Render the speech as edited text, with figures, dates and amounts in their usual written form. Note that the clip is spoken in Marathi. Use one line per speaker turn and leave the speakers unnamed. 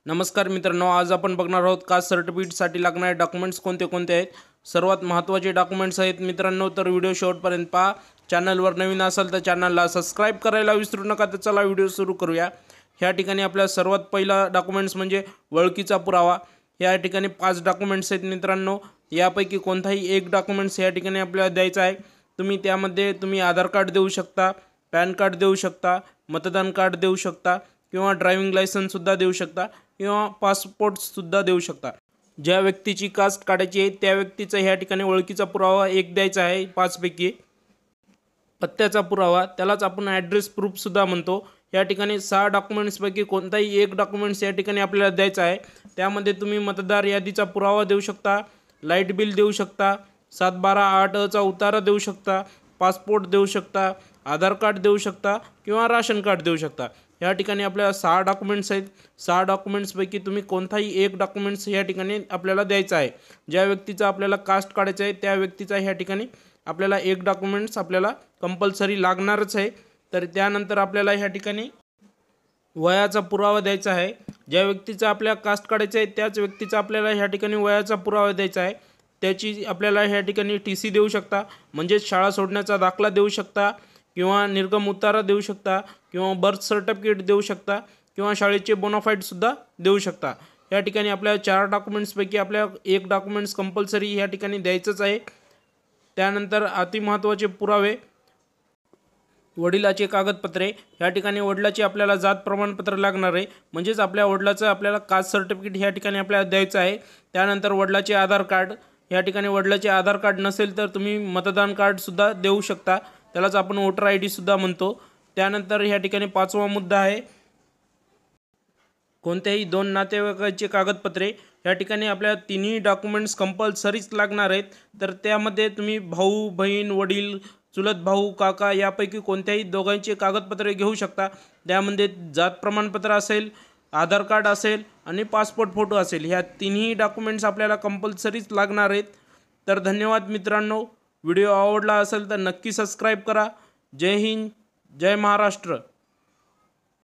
नमस्कार मित्रांनो, आज आपण बघणार आहोत कास्ट सर्टिफिकेटसाठी लागणारे डॉक्युमेंट्स कोणते कोणते आहेत. सर्वात महत्त्वाचे डॉक्युमेंट्स आहेत मित्रांनो, तर व्हिडिओ शेवटपर्यंत पहा. चॅनलवर नवीन असाल तर चॅनलला सबस्क्राईब करायला विसरू नका. तर चला व्हिडिओ सुरू करूया. ह्या ठिकाणी आपल्या सर्वात पहिला डॉक्युमेंट्स म्हणजे ओळखीचा पुरावा. या ठिकाणी 5 डॉक्युमेंट्स आहेत मित्रांनो. यापैकी कोणताही एक डॉक्युमेंट्स या ठिकाणी आपल्याला द्यायचा आहे. तुम्ही आधार कार्ड देऊ शकता, पॅन कार्ड देऊ शकता, मतदान कार्ड देऊ शकता किंवा ड्रायव्हिंग लायसन्ससुद्धा देऊ शकता किंवा पासपोर्टसुद्धा देऊ शकता. ज्या व्यक्तीची कास्ट काढायची आहे त्या व्यक्तीचा ह्या ठिकाणी ओळखीचा पुरावा एक द्यायचा आहे. 5 पैकी पत्त्याचा पुरावा, त्यालाच आपण ॲड्रेस प्रूफसुद्धा म्हणतो. या ठिकाणी 6 डॉक्युमेंट्सपैकी कोणताही एक डॉक्युमेंट्स या ठिकाणी आपल्याला द्यायचा आहे. त्यामध्ये तुम्ही मतदार यादीचा पुरावा देऊ शकता, लाईट बिल देऊ शकता, 7/12/8चा उतारा देऊ शकता, पासपोर्ट देऊ शकता, आधार कार्ड देऊ शकता किंवा राशन कार्ड देऊ शकता. या ठिकाणी आपल्याला 6 डॉक्युमेंट्स आहेत. 6 डॉक्युमेंट्सपैकी तुम्ही कोणताही एक डॉक्युमेंट्स या ठिकाणी आपल्याला द्यायचा आहे. ज्या व्यक्तीचा आपल्याला कास्ट काढायचं आहे त्या व्यक्तीचा ह्या ठिकाणी आपल्याला एक डॉक्युमेंट्स आपल्याला कंपल्सरी लागणारच आहे. तर त्यानंतर आपल्याला ह्या ठिकाणी वयाचा पुरावा द्यायचा आहे. ज्या व्यक्तीचा आपल्याला कास्ट काढायचं आहे त्याच व्यक्तीचा आपल्याला ह्या ठिकाणी वयाचा पुरावा द्यायचा आहे. त्याची आपल्याला ह्या ठिकाणी TC देऊ शकता, म्हणजेच शाळा सोडण्याचा दाखला देऊ शकता किंवा निर्गम उतारा देऊ शकता किंवा बर्थ सर्टिफिकेट देऊ शकता किंवा शाळेचे बोनाफाईडसुद्धा देऊ शकता. या ठिकाणी आपल्या 4 डॉक्युमेंट्सपैकी आपल्या एक डॉक्युमेंट्स कंपल्सरी या ठिकाणी द्यायचंच आहे. त्यानंतर अतिमहत्त्वाचे पुरावे, वडिलाचे कागदपत्रे. या ठिकाणी वडिलाचे आपल्याला जात प्रमाणपत्र लागणार आहे, म्हणजेच आपल्या वडिलाचं आपल्याला कास्ट सर्टिफिकेट ह्या ठिकाणी आपल्याला द्यायचं आहे. त्यानंतर वडिलाचे आधार कार्ड. या ठिकाणी वडिलाचे आधार कार्ड नसेल तर तुम्ही मतदान कार्डसुद्धा देऊ शकता, त्यालाच आपण वोटर ID सुद्धा म्हणतो. त्यानंतर ह्या ठिकाणी 5वा मुद्दा आहे कोणत्याही 2 नातेवाईकाचे कागदपत्रे. या ठिकाणी आपल्याला तिन्ही डॉक्युमेंट्स कंपल्सरीच लागणार आहेत. तर त्यामध्ये तुम्ही भाऊ, बहीण, वडील, चुलत भाऊ, काका यापैकी कोणत्याही दोघांचे कागदपत्रे घेऊ शकता. त्यामध्ये जात प्रमाणपत्र असेल, आधार कार्ड असेल आणि पासपोर्ट फोटो असेल. ह्या तिन्ही डॉक्युमेंट्स आपल्याला कंपल्सरीच लागणार आहेत. तर धन्यवाद मित्रांनो. व्हिडिओ आवडला असेल तर नक्की सबस्क्राईब करा. जय हिंद, जय महाराष्ट्र.